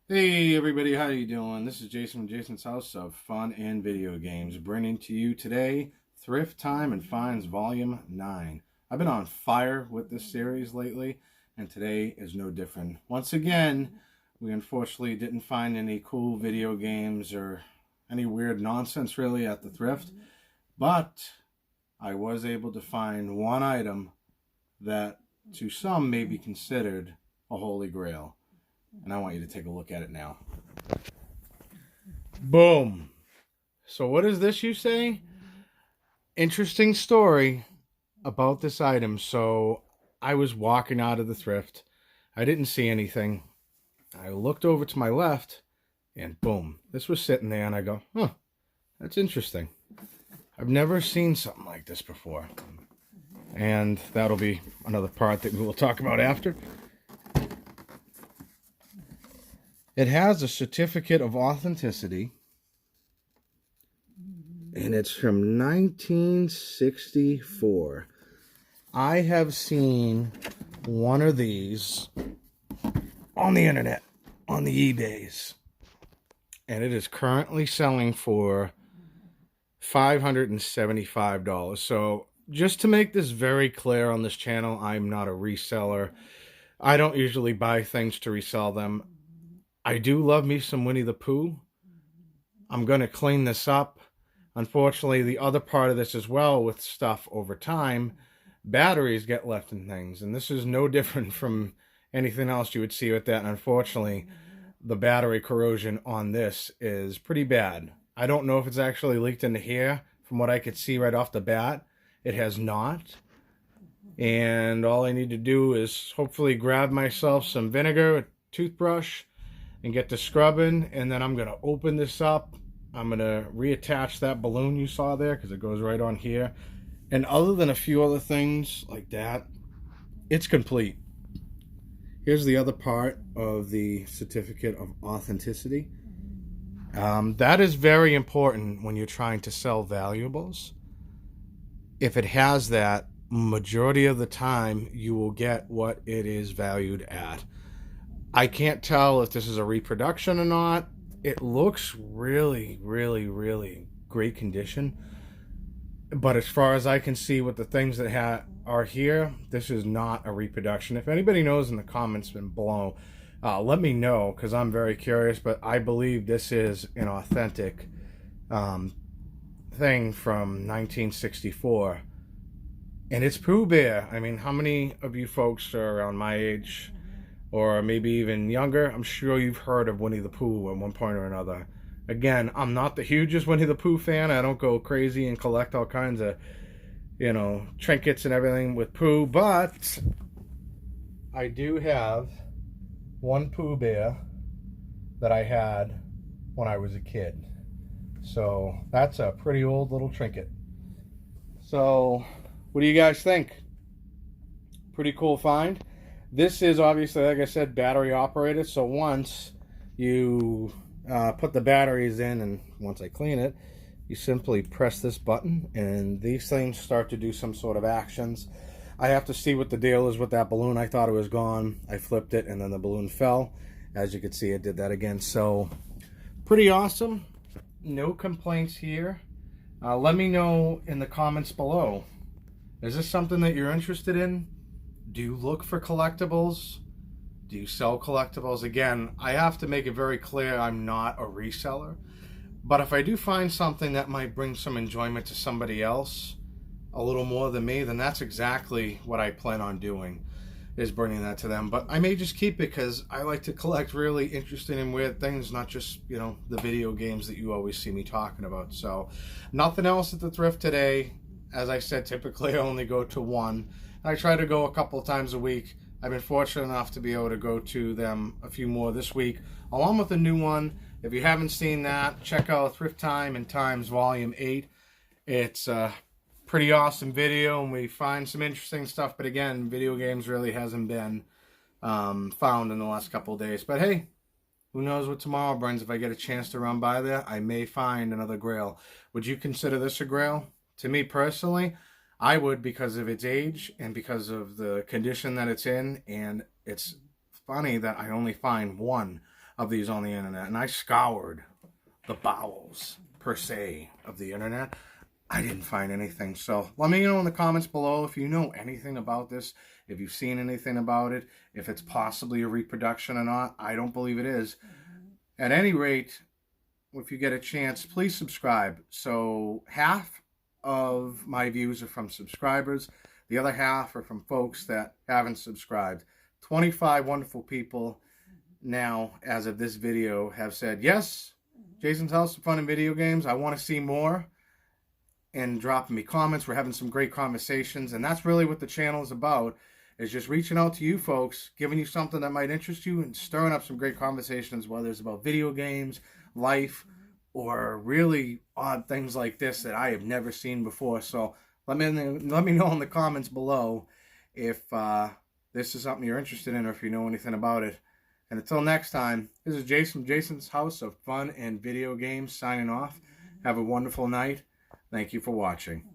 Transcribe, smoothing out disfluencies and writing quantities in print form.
Hey everybody, how you doing? This is Jason from Jason's House of Fun and Video Games, bringing to you today Thrift Time and Finds Volume 9. I've been on fire with this series lately, and today is no different. Once again, we unfortunately didn't find any cool video games or any weird nonsense really at the thrift, but I was able to find one item that to some may be considered a holy grail. And I want you to take a look at it now. Boom. So what is this, you say? Interesting story about this item. So I was walking out of the thrift. I didn't see anything. I looked over to my left and boom, this was sitting there and I go, huh, that's interesting. I've never seen something like this before. And that'll be another part that we will talk about after. It has a certificate of authenticity, and it's from 1964. I have seen one of these on the internet, on the eBays, and it is currently selling for $575. So just to make this very clear on this channel, I'm not a reseller. I don't usually buy things to resell them. I do love me some Winnie the Pooh. I'm going to clean this up. Unfortunately, the other part of this as well with stuff over time, batteries get left in things. And this is no different from anything else you would see with that. And unfortunately, the battery corrosion on this is pretty bad. I don't know if it's actually leaked into here. From what I could see right off the bat, it has not. And all I need to do is hopefully grab myself some vinegar, a toothbrush, and get to scrubbing, and then I'm going to open this up. I'm going to reattach that balloon you saw there because it goes right on here. And other than a few other things like that, it's complete. Here's the other part of the certificate of authenticity. That is very important when you're trying to sell valuables. If it has that, majority of the time you will get what it is valued at. I can't tell if this is a reproduction or not. It looks really, really, really great condition. But as far as I can see with the things that are here, this is not a reproduction. If anybody knows in the comments below, let me know because I'm very curious. But I believe this is an authentic thing from 1964. And it's Pooh Bear. I mean, how many of you folks are around my age? Or maybe even younger, I'm sure you've heard of Winnie the Pooh at one point or another. Again, I'm not the hugest Winnie the Pooh fan. I don't go crazy and collect all kinds of, trinkets and everything with Pooh. But I do have one Pooh Bear that I had when I was a kid. So that's a pretty old little trinket. So what do you guys think? Pretty cool find. This is obviously, like I said, battery operated. So once you put the batteries in and once I clean it, you simply press this button and these things start to do some sort of actions. I have to see what the deal is with that balloon. I thought it was gone. I flipped it and then the balloon fell. As you can see, it did that again. So pretty awesome. No complaints here. Let me know in the comments below. Is this something that you're interested in? Do you look for collectibles? Do you sell collectibles? Again, I have to make it very clear I'm not a reseller. But if I do find something that might bring some enjoyment to somebody else, a little more than me, then that's exactly what I plan on doing, is bringing that to them. But I may just keep it because I like to collect really interesting and weird things, not just, the video games that you always see me talking about. So nothing else at the thrift today. As I said, typically I only go to one. I try to go a couple of times a week. I've been fortunate enough to be able to go to them a few more this week, along with a new one. If you haven't seen that, check out Thrift Time and Times Volume 8. It's a pretty awesome video, and we find some interesting stuff. But again, video games really hasn't been found in the last couple of days. But hey, who knows what tomorrow brings. If I get a chance to run by there, I may find another grail. Would you consider this a grail? To me personally, I would, because of its age and because of the condition that it's in. And it's funny that I only find one of these on the internet, and I scoured the bowels, per se, of the internet. I didn't find anything. So let me know in the comments below if you know anything about this, if you've seen anything about it, if it's possibly a reproduction or not. I don't believe it is. At any rate, if you get a chance, please subscribe. So half of my views are from subscribers. The other half are from folks that haven't subscribed. 25 wonderful people now, as of this video, have said, yes, Jason's House of Fun and Video Games, I want to see more, and dropping me comments. We're having some great conversations, and that's really what the channel is about, is just reaching out to you folks, giving you something that might interest you, and stirring up some great conversations, whether it's about video games, life, or really odd things like this that I have never seen before. So let me know in the comments below if this is something you're interested in, or if you know anything about it. And until next time, this is Jason, Jason's House of Fun and Video Games, signing off. Have a wonderful night. Thank you for watching.